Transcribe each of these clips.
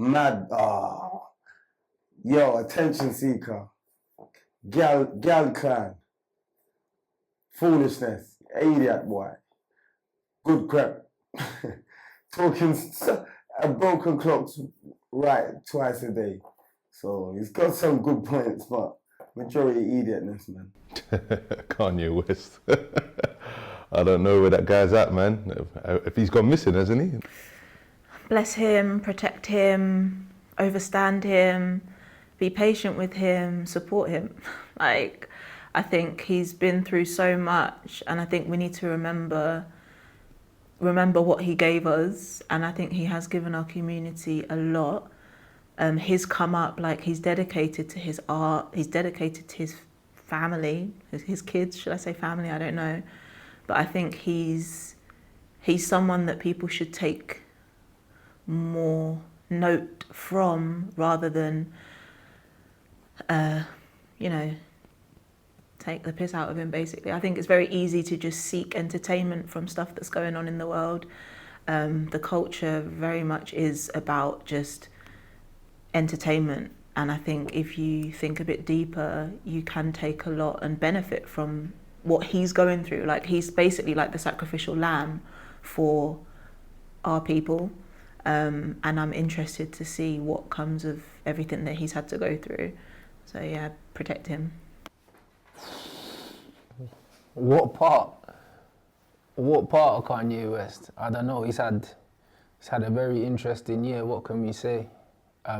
mad. Yo, attention seeker. Gal clan. Foolishness. Idiot boy. Good crap. Talking broken clocks right twice a day. So he's got some good points, but majority idiotness, man. Kanye West. I don't know where that guy's at, man. If he's gone missing, hasn't he? Bless him, protect him, overstand him, be patient with him, support him. Like, I think he's been through so much, and I think we need to remember what he gave us, and I think he has given our community a lot. He's come up, like, he's dedicated to his art, he's dedicated to his family, his kids, should I say family, I don't know. But I think he's someone that people should take more note from, rather than, take the piss out of him, basically. I think it's very easy to just seek entertainment from stuff that's going on in the world. The culture very much is about just entertainment. And I think if you think a bit deeper, you can take a lot and benefit from what he's going through. Like, he's basically like the sacrificial lamb for our people. And I'm interested to see what comes of everything that he's had to go through. So yeah, protect him. What part of Kanye West? I don't know. He's had a very interesting year. What can we say?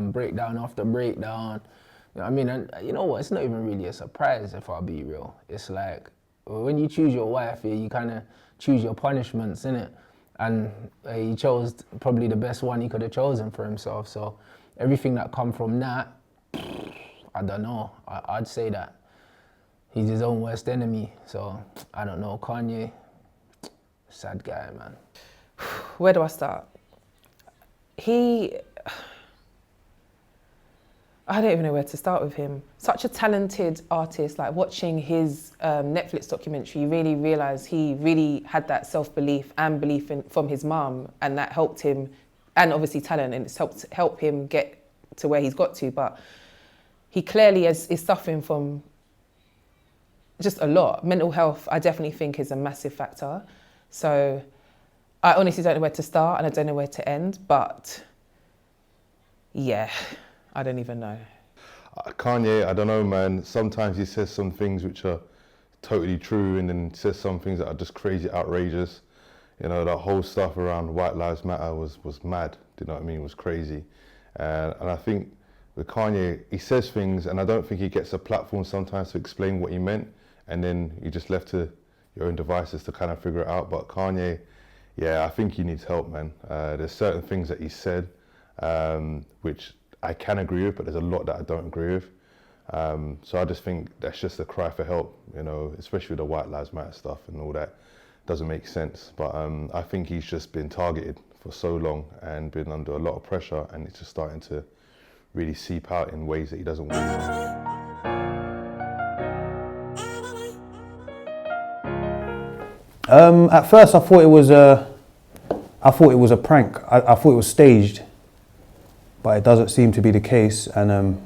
Breakdown after breakdown. You know what I mean? And you know what? It's not even really a surprise, if I'll be real. It's like, when you choose your wife, you kind of choose your punishments, innit? And he chose probably the best one he could have chosen for himself. So everything that come from that, I don't know. I'd say that he's his own worst enemy. So I don't know. Kanye, sad guy, man. Where do I start? I don't even know where to start with him. Such a talented artist. Like, watching his Netflix documentary, you really realise he really had that self-belief and belief from his mum, and that helped him, and obviously talent, and it's helped him get to where he's got to. But he clearly is suffering from just a lot. Mental health, I definitely think, is a massive factor. So I honestly don't know where to start, and I don't know where to end, but yeah, I don't even know. Kanye, I don't know, man. Sometimes he says some things which are totally true, and then says some things that are just crazy outrageous. You know, that whole stuff around White Lives Matter was mad. Do you know what I mean? It was crazy. And I think with Kanye, he says things, and I don't think he gets a platform sometimes to explain what he meant, and then you're just left to your own devices to kind of figure it out. But Kanye, yeah, I think he needs help, man. There's certain things that he said, which I can agree with, but there's a lot that I don't agree with. So I just think that's just a cry for help, you know, especially with the White Lives Matter stuff and all that. Doesn't make sense. But I think he's just been targeted for so long and been under a lot of pressure, and it's just starting to really seep out in ways that he doesn't want to. At first I thought it was a prank. I thought it was staged, but it doesn't seem to be the case. And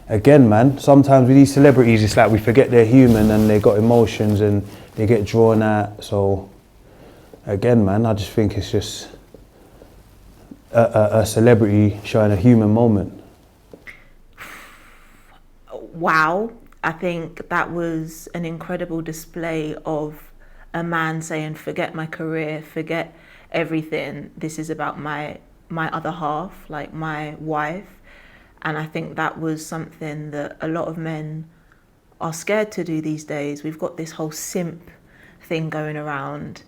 again, man, sometimes with these celebrities, it's like we forget they're human and they got emotions and they get drawn at. So again, man, I just think it's just a celebrity showing a human moment. Wow, I think that was an incredible display of a man saying, forget my career, forget everything. This is about my other half, like my wife. And I think that was something that a lot of men are scared to do these days. We've got this whole simp thing going around,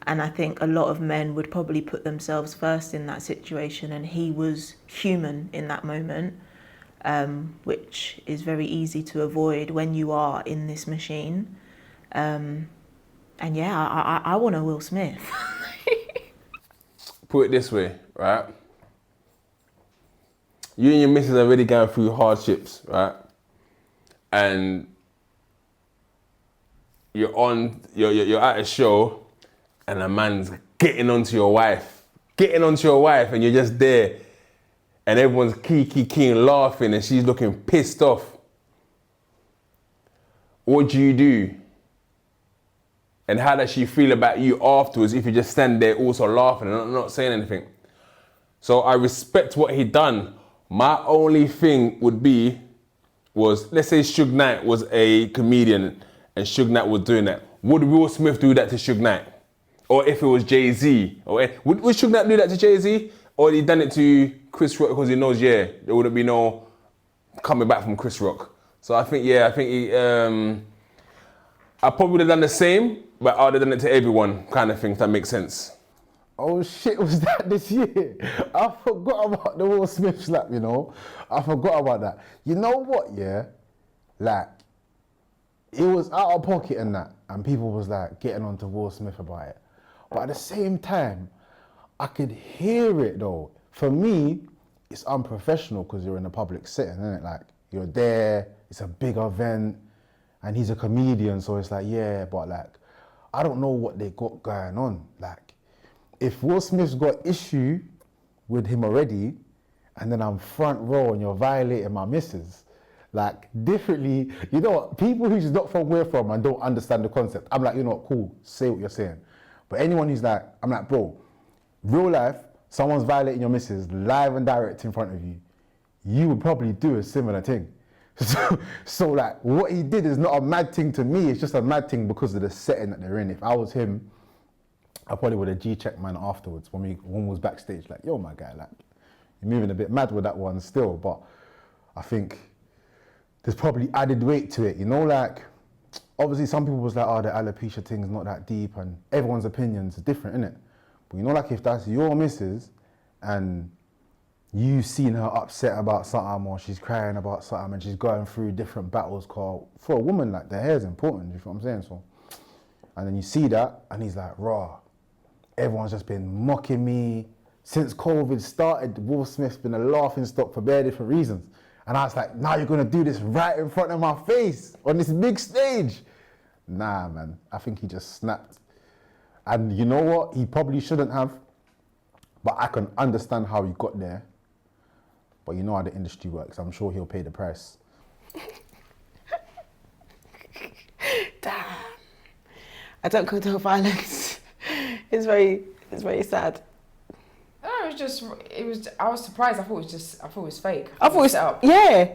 and I think a lot of men would probably put themselves first in that situation, and he was human in that moment, which is very easy to avoid when you are in this machine. And yeah, I want a Will Smith. Put it this way, right? You and your missus are already going through hardships, right? And you're at a show, and a man's getting onto your wife, and you're just there, and everyone's keen laughing and she's looking pissed off, what do you do? And how does she feel about you afterwards if you just stand there also laughing and not saying anything? So I respect what he done. My only thing would be was, let's say Suge Knight was a comedian and Suge Knight was doing that. Would Will Smith do that to Suge Knight? Or if it was Jay-Z? Or would Suge Knight do that to Jay-Z? Or he done it to Chris Rock because he knows, yeah, there wouldn't be no coming back from Chris Rock. So I think I probably would have done the same, but I would have done it to everyone, kind of thing, if that makes sense. Oh shit, was that this year? I forgot about the Will Smith slap, you know? I forgot about that. You know what, yeah? Like, it was out of pocket and that, and people was like getting onto Will Smith about it. But at the same time, I could hear it though. For me, it's unprofessional because you're in a public setting, isn't it? Like, you're there, it's a big event, and he's a comedian, so it's like, yeah, but like, I don't know what they got going on. Like, if Will Smith's got issue with him already, and then I'm front row and you're violating my missus, like, differently, you know what, people who's not from where from and don't understand the concept, I'm like, you know what, cool, say what you're saying. But anyone who's like, I'm like, bro, real life, someone's violating your missus live and direct in front of you, you would probably do a similar thing. So like, what he did is not a mad thing to me, it's just a mad thing because of the setting that they're in. If I was him, I probably would have G-checked man afterwards when we was backstage, like, yo, my guy, like, you're moving a bit mad with that one still, but I think there's probably added weight to it, you know, like, obviously some people was like, oh, the alopecia thing's not that deep, and everyone's opinions are different, innit? But you know, like, if that's your missus, and you've seen her upset about something, or she's crying about something, and she's going through different battles, called, for a woman, like, the hair's important, you know what I'm saying? So, and then you see that, and he's like, raw. Everyone's just been mocking me. Since COVID started, Will Smith's been a laughing stock for very different reasons. And I was like, now you're gonna do this right in front of my face on this big stage. Nah, man, I think he just snapped. And you know what? He probably shouldn't have, but I can understand how he got there. But you know how the industry works. I'm sure he'll pay the price. Damn. I don't condone violence. It's very sad. No, I was surprised. I thought it was fake. I thought it was set up. Yeah.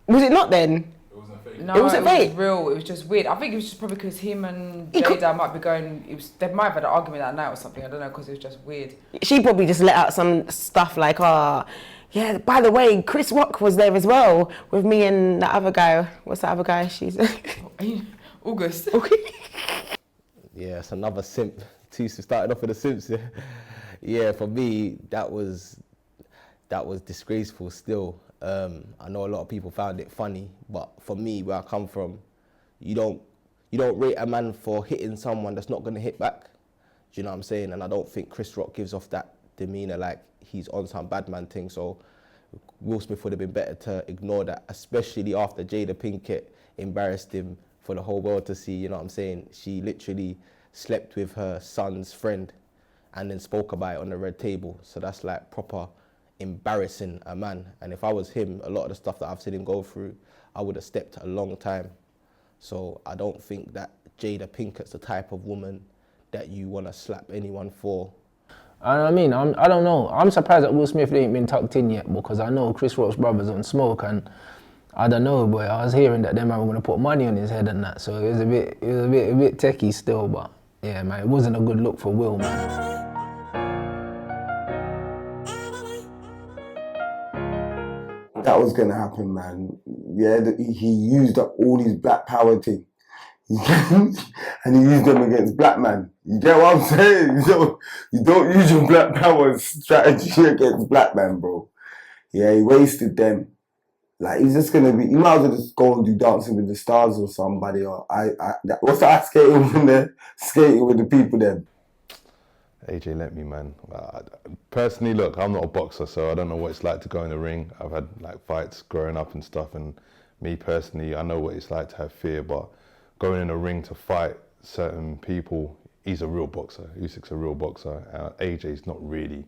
Was it not then? It wasn't fake. No, It wasn't fake. real. It was just weird. I think it was just probably because him and Jada might be going. They might have had an argument that night or something. I don't know, because it was just weird. She probably just let out some stuff like, yeah, by the way, Chris Rock was there as well with me and that other guy. What's that other guy? She's August. Yeah, it's another simp. Starting off with the simps. Yeah, for me, that was disgraceful still. I know a lot of people found it funny, but for me, where I come from, you don't rate a man for hitting someone that's not going to hit back. Do you know what I'm saying? And I don't think Chris Rock gives off that demeanor like he's on some bad man thing. So Will Smith would have been better to ignore that, especially after Jada Pinkett embarrassed him for the whole world to see. You know what I'm saying? She literally slept with her son's friend and then spoke about it on the red table. So that's like proper embarrassing a man. And if I was him, a lot of the stuff that I've seen him go through, I would have stepped a long time. So I don't think that Jada Pinkett's the type of woman that you want to slap anyone for. I mean, I don't know. I'm surprised that Will Smith ain't been tucked in yet, because I know Chris Rock's brother's on smoke, and I don't know, but I was hearing that them man were gonna put money on his head and that. So it was a bit techie still, but yeah, man, it wasn't a good look for Will, man. That was gonna happen, man. Yeah, he used up all these black power things. And he used them against black man. You get what I'm saying? You don't use your black power strategy against black man, bro. Yeah, he wasted them. Like, he's just gonna be, you might as well just go and do Dancing with the Stars or somebody, or what's the ice skating when they're skating with the people there? AJ, let me, man. Personally, look, I'm not a boxer, so I don't know what it's like to go in the ring. I've had like fights growing up and stuff, and me personally, I know what it's like to have fear, but going in a ring to fight certain people, he's a real boxer. Usyk's a real boxer. AJ's not really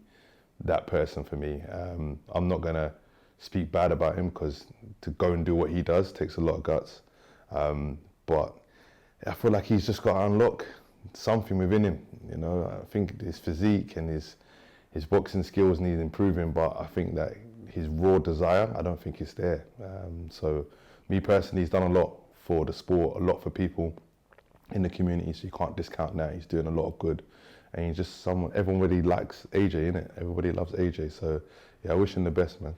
that person for me. I'm not gonna speak bad about him because to go and do what he does takes a lot of guts. But I feel like he's just got to unlock something within him. You know, I think his physique and his boxing skills need improving, but I think that his raw desire, I don't think it's there. So me personally, he's done a lot for the sport, a lot for people in the community, so you can't discount that. He's doing a lot of good. And he's just someone, everyone really likes AJ, innit? Everybody loves AJ, so yeah, I wish him the best, man.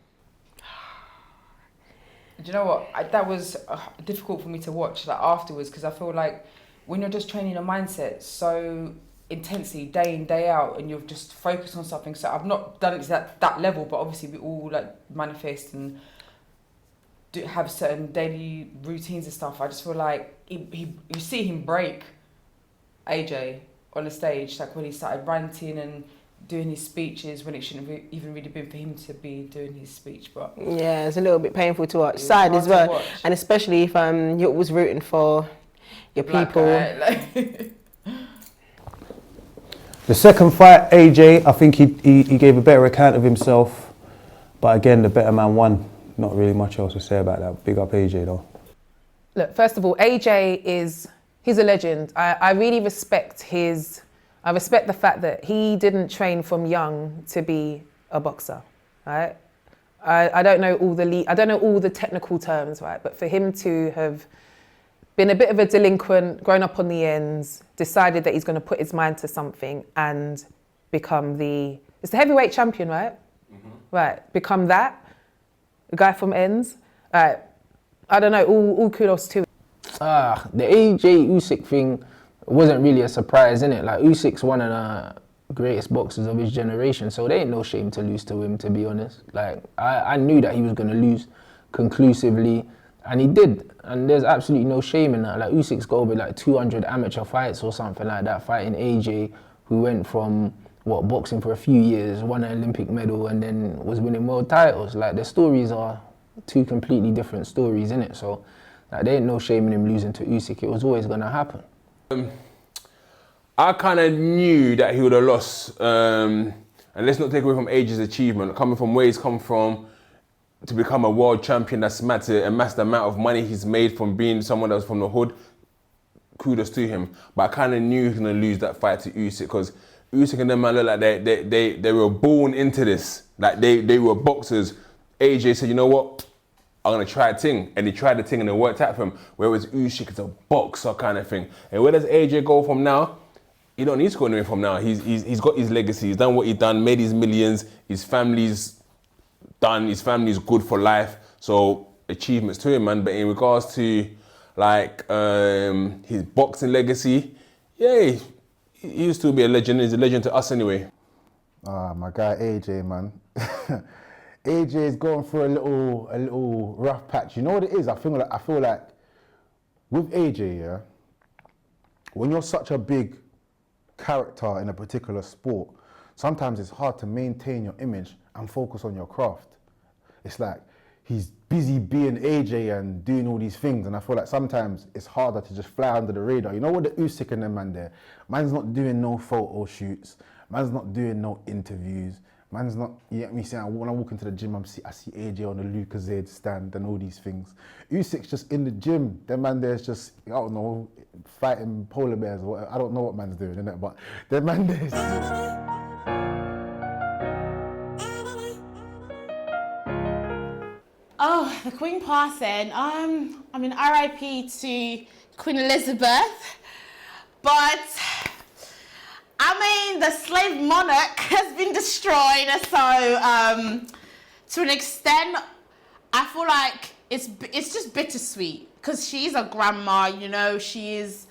Do you know what? That was difficult for me to watch afterwards, because I feel like when you're just training a mindset so intensely day in, day out, and you're just focused on something. So I've not done it to that level, but obviously we all manifest and have certain daily routines and stuff. I just feel like you see him break AJ on the stage, when he started ranting and doing his speeches when it shouldn't have even really been for him to be doing his speech. But yeah, it's a little bit painful to watch. Sad as well, and especially if you was rooting for your people. The second fight, AJ, I think he gave a better account of himself, but again, the better man won. Not really much else to say about that. Big up AJ though. Look, first of all, AJ he's a legend. I really respect I respect the fact that he didn't train from young to be a boxer, right? I don't know all the technical terms, right? But for him to have been a bit of a delinquent, grown up on the ends, decided that he's going to put his mind to something and become it's the heavyweight champion, right? Mm-hmm. Right, become that, the guy from ends. Right, I don't know, all kudos to him. The AJ Usyk thing wasn't really a surprise, innit? Like, Usyk's one of the greatest boxers of his generation, so there ain't no shame to lose to him, to be honest. Like, I knew that he was going to lose conclusively, and he did, and there's absolutely no shame in that. Like, Usyk's got over 200 amateur fights or something like that, fighting AJ, who went from boxing for a few years, won an Olympic medal, and then was winning world titles. Like, the stories are two completely different stories, innit? So there ain't no shame in him losing to Usyk. It was always going to happen. I kind of knew that he would have lost, and let's not take away from AJ's achievement. Coming from where he's come from to become a world champion, that's amassed the amount of money he's made from being someone that was from the hood, kudos to him. But I kind of knew he was going to lose that fight to Usyk, because Usyk and them man look like they were born into this. Like, they were boxers. AJ said, you know what? I'm going to try a thing. And he tried the thing and it worked out for him. Whereas Usyk is a boxer kind of thing. And where does AJ go from now? He don't need to go anywhere from now. He's got his legacy. He's done what he's done, made his millions. His family's done. His family's good for life. So achievements to him, man. But in regards to his boxing legacy, yeah, he'll still be a legend. He's a legend to us anyway. My guy AJ, man. AJ is going through a little rough patch. You know what it is? I feel like with AJ, yeah, when you're such a big character in a particular sport, sometimes it's hard to maintain your image and focus on your craft. It's like he's busy being AJ and doing all these things, and I feel like sometimes it's harder to just fly under the radar. You know what, the Usyk and them man there, man's not doing no photo shoots, man's not doing no interviews. Man's not, you get me saying, when I walk into the gym, I see AJ on the Lucozade stand and all these things. Usyk's just in the gym. That man there's just, I don't know, fighting polar bears or whatever. I don't know what man's doing, innit? But that man there's... Oh, the Queen passing. I mean, RIP to Queen Elizabeth. But I mean, the slave monarch has been destroyed, so to an extent, I feel like it's just bittersweet, because she's a grandma, you know, she's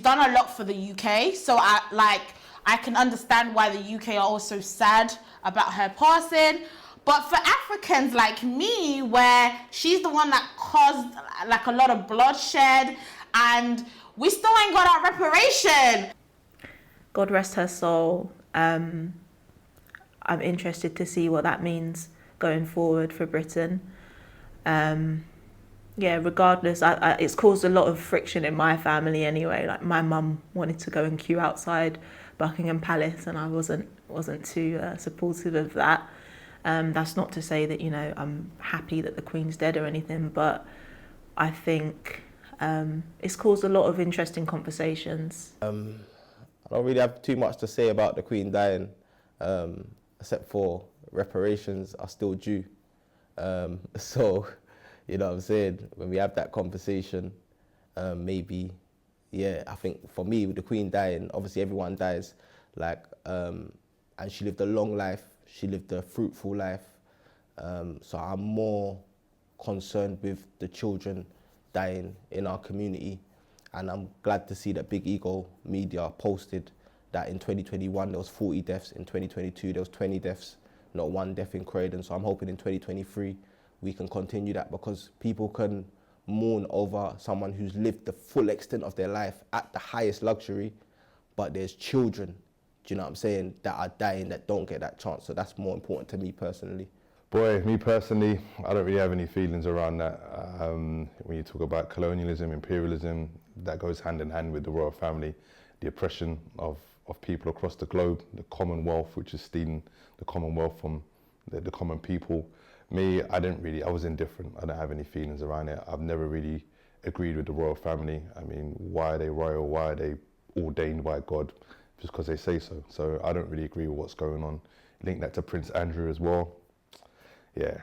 done a lot for the UK, so I can understand why the UK are also sad about her passing. But for Africans like me, where she's the one that caused a lot of bloodshed, and we still ain't got our reparation. God rest her soul. I'm interested to see what that means going forward for Britain. Yeah, regardless, it's caused a lot of friction in my family anyway. Like, my mum wanted to go and queue outside Buckingham Palace, and I wasn't too supportive of that. That's not to say that, you know, I'm happy that the Queen's dead or anything, but I think it's caused a lot of interesting conversations. I don't really have too much to say about the Queen dying, except for reparations are still due. So, you know what I'm saying? When we have that conversation, maybe, yeah, I think for me, with the Queen dying, obviously everyone dies, like, and she lived a long life, she lived a fruitful life. So I'm more concerned with the children dying in our community. And I'm glad to see that Big Ego Media posted that in 2021 there was 40 deaths, in 2022 there was 20 deaths, not one death in Croydon. So I'm hoping in 2023 we can continue that, because people can mourn over someone who's lived the full extent of their life at the highest luxury, but there's children, do you know what I'm saying, that are dying that don't get that chance. So that's more important to me personally. Boy, me personally, I don't really have any feelings around that. When you talk about colonialism, imperialism, that goes hand in hand with the royal family, the oppression of people across the globe, the Commonwealth, which is stealing the Commonwealth from the common people. Me, I was indifferent. I don't have any feelings around it. I've never really agreed with the royal family. I mean, why are they royal? Why are they ordained by God? Just because they say so. So I don't really agree with what's going on. Link that to Prince Andrew as well. Yeah,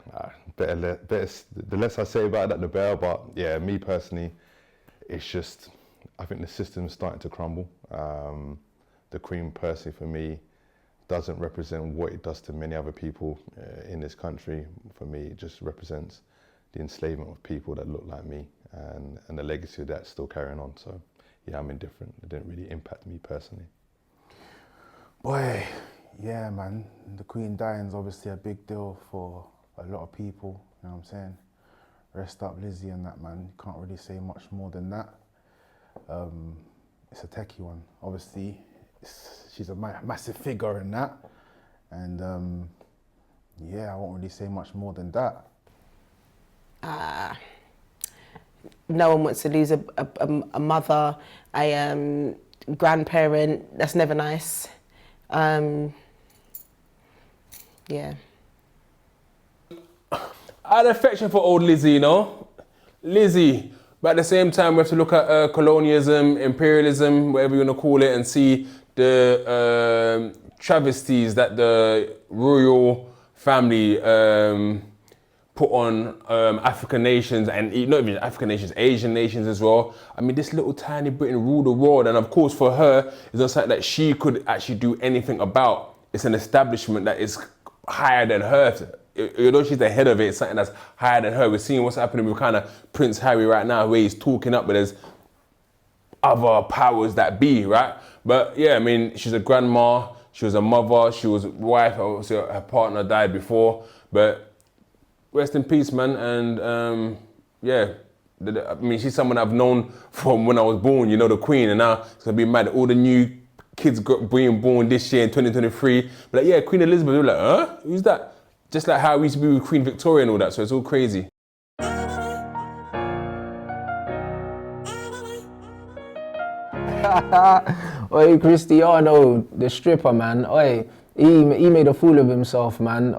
better, the less I say about that, the better. But yeah, me personally, it's just, I think the system's starting to crumble. The Queen personally, for me, doesn't represent what it does to many other people in this country. For me, it just represents the enslavement of people that look like me, and the legacy of that's still carrying on. So yeah, I'm indifferent. It didn't really impact me personally. Boy, yeah, man, the Queen dying is obviously a big deal for a lot of people, you know what I'm saying? Rest up Lizzie and that, man. You can't really say much more than that. It's a techie one. Obviously, she's a massive figure in that. And yeah, I won't really say much more than that. No one wants to lose a mother, a grandparent. That's never nice. Yeah. I had affection for old Lizzie, you know? Lizzie, but at the same time, we have to look at colonialism, imperialism, whatever you want to call it, and see the travesties that the royal family put on African nations, and not even African nations, Asian nations as well. I mean, this little tiny Britain ruled the world, and of course for her, it's not something that she could actually do anything about. It's an establishment that is higher than her. You know, she's the head of it, it's something that's higher than her. We're seeing what's happening with kind of Prince Harry right now, where he's talking up, but there's other powers that be, right? But yeah, I mean, she's a grandma, she was a mother, she was a wife, obviously her partner died before, but rest in peace, man. And yeah, I mean, she's someone I've known from when I was born, you know, the Queen, and now it's gonna be mad. All the new kids being born this year in 2023, but like, yeah, Queen Elizabeth, we're like, huh? Who's that? Just like how we used to be with Queen Victoria and all that, so it's all crazy. Oi, Cristiano, the stripper, man. Oi, he made a fool of himself, man,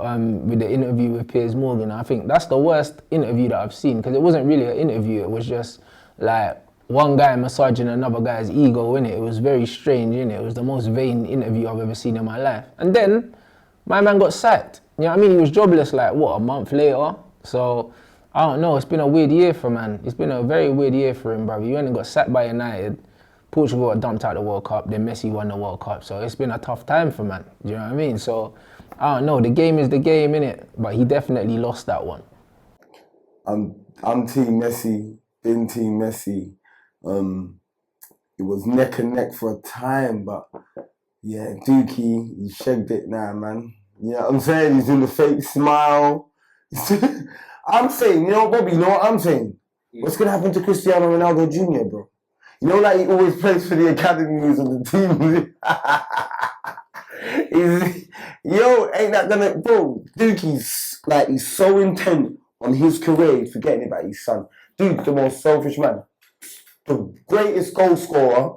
with the interview with Piers Morgan. I think that's the worst interview that I've seen, because it wasn't really an interview. It was just like one guy massaging another guy's ego, innit? It was very strange, innit? It was the most vain interview I've ever seen in my life. And then my man got sacked. You know what I mean? He was jobless like, what, a month later? So, I don't know, it's been a weird year for man. It's been a very weird year for him, brother. He only got sacked by United. Portugal got dumped out of the World Cup. Then Messi won the World Cup. So it's been a tough time for man. Do you know what I mean? So, I don't know, the game is the game, innit? But he definitely lost that one. I'm Team Messi, been Team Messi. It was neck and neck for a time, but yeah, Dookie, he shagged it now, man. You know what I'm saying? He's doing the fake smile. I'm saying, you know, Bobby, you know what I'm saying? What's going to happen to Cristiano Ronaldo Jr., bro? You know, like he always plays for the academies of the team. Ain't that gonna, bro? Dookie's like, he's so intent on his career, he's forgetting about his son. Duke, the most selfish man. The greatest goal scorer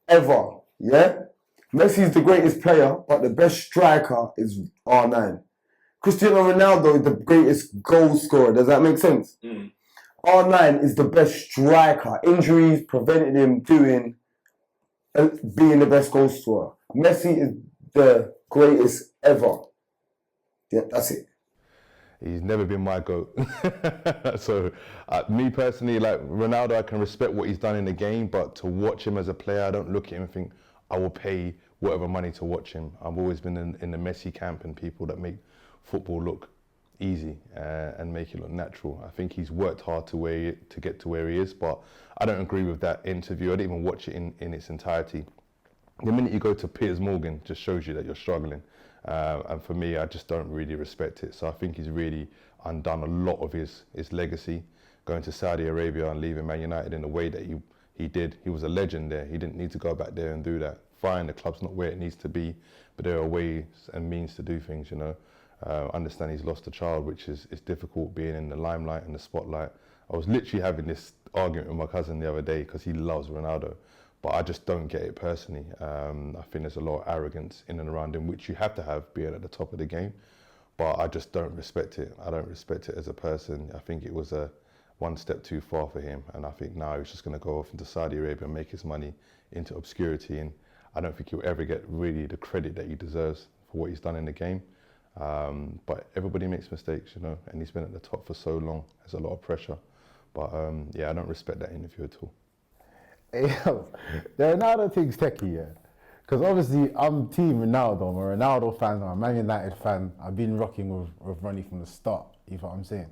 ever, yeah? Messi's the greatest player, but the best striker is R9. Cristiano Ronaldo is the greatest goal scorer. Does that make sense? R9 is the best striker. Injuries prevented him being the best goal scorer. Messi is the greatest ever. Yeah, that's it. He's never been my GOAT. So, me personally, like Ronaldo, I can respect what he's done in the game, but to watch him as a player, I don't look at him and think, I will pay whatever money to watch him. I've always been in the Messi camp and people that make football look easy and make it look natural. I think he's worked hard to get to where he is, but I don't agree with that interview. I didn't even watch it in its entirety. The minute you go to Piers Morgan, just shows you that you're struggling. And for me, I just don't really respect it. So I think he's really undone a lot of his legacy, going to Saudi Arabia and leaving Man United in the way that he did. He was a legend there. He didn't need to go back there and do that. Fine, the club's not where it needs to be, but there are ways and means to do things, you know. Understand he's lost a child, which is difficult being in the limelight and the spotlight. I was literally having this argument with my cousin the other day because he loves Ronaldo, but I just don't get it personally. I think there's a lot of arrogance in and around him, which you have to have being at the top of the game, but I just don't respect it. I don't respect it as a person. I think it was one step too far for him, and I think now he's just going to go off into Saudi Arabia and make his money into obscurity, and I don't think he'll ever get really the credit that he deserves for what he's done in the game. But everybody makes mistakes, you know, and he's been at the top for so long. There's a lot of pressure. But yeah, I don't respect that interview at all. Hey, yo, the Ronaldo thing's techie, yeah. Because obviously I'm team Ronaldo. I'm a Ronaldo fan, I'm a Man United fan. I've been rocking with Ronnie from the start, you know what I'm saying?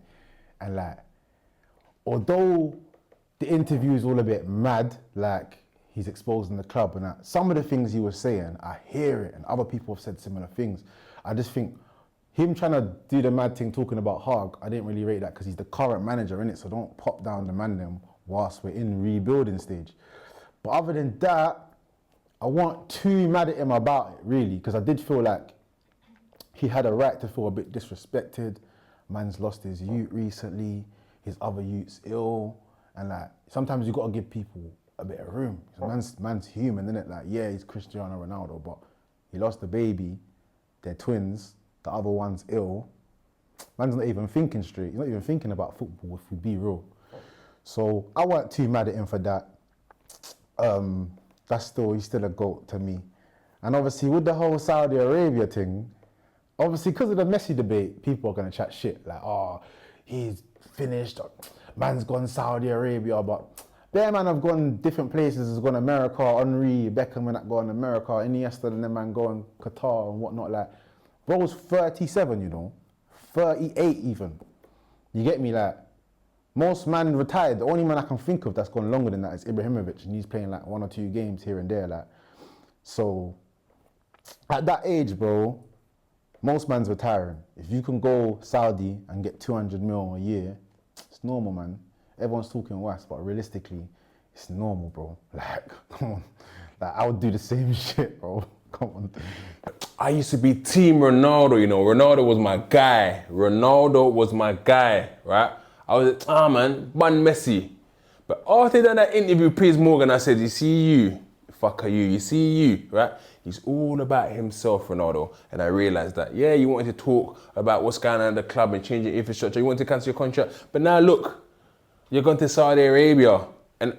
And like, although the interview is all a bit mad, like he's exposing the club and that, some of the things he was saying, I hear it, and other people have said similar things. I just think him trying to do the mad thing, talking about Hog, I didn't really rate that because he's the current manager, innit? So don't pop down the man them whilst we're in rebuilding stage. But other than that, I wasn't too mad at him about it, really, because I did feel like he had a right to feel a bit disrespected. Man's lost his youth recently, his other youth's ill, and like, sometimes you got to give people a bit of room. Man's human, innit? Like, yeah, he's Cristiano Ronaldo, but he lost a baby, they're twins, the other one's ill. Man's not even thinking straight. He's not even thinking about football, if we be real. So I weren't too mad at him for that. He's still a GOAT to me. And obviously with the whole Saudi Arabia thing, obviously because of the Messi debate, people are gonna chat shit like, oh, he's finished, man's gone Saudi Arabia, but their man have gone different places, has gone America, Henry, Beckham and that gone America, Iniesta and them man going Qatar and whatnot. Like, bro's 37, you know, 38 even. You get me? Like, most man retired, the only man I can think of that's gone longer than that is Ibrahimovic, and he's playing like 1 or 2 games here and there. Like, so at that age, bro, most man's retiring. If you can go Saudi and get 200 mil a year, it's normal, man. Everyone's talking worse, but realistically, it's normal, bro. Like, come on. Like, I would do the same shit, bro. Come on. I used to be team Ronaldo, you know. Ronaldo was my guy. Right? I was like, man, ban Messi. But after that interview, Piers Morgan, I said, you see you, fucker you see you, right? He's all about himself, Ronaldo. And I realized that, yeah, you wanted to talk about what's going on in the club and change your infrastructure. You wanted to cancel your contract. But now look, you're going to Saudi Arabia. And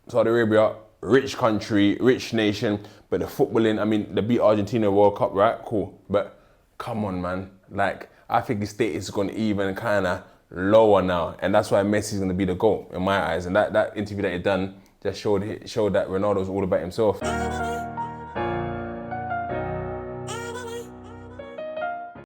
Saudi Arabia, rich country, rich nation. But the footballing, I mean, they beat Argentina World Cup, right? Cool. But come on, man. Like, I think his status is going to even kind of lower now. And that's why Messi's going to be the GOAT in my eyes. And that interview that he done just showed that Ronaldo's all about himself.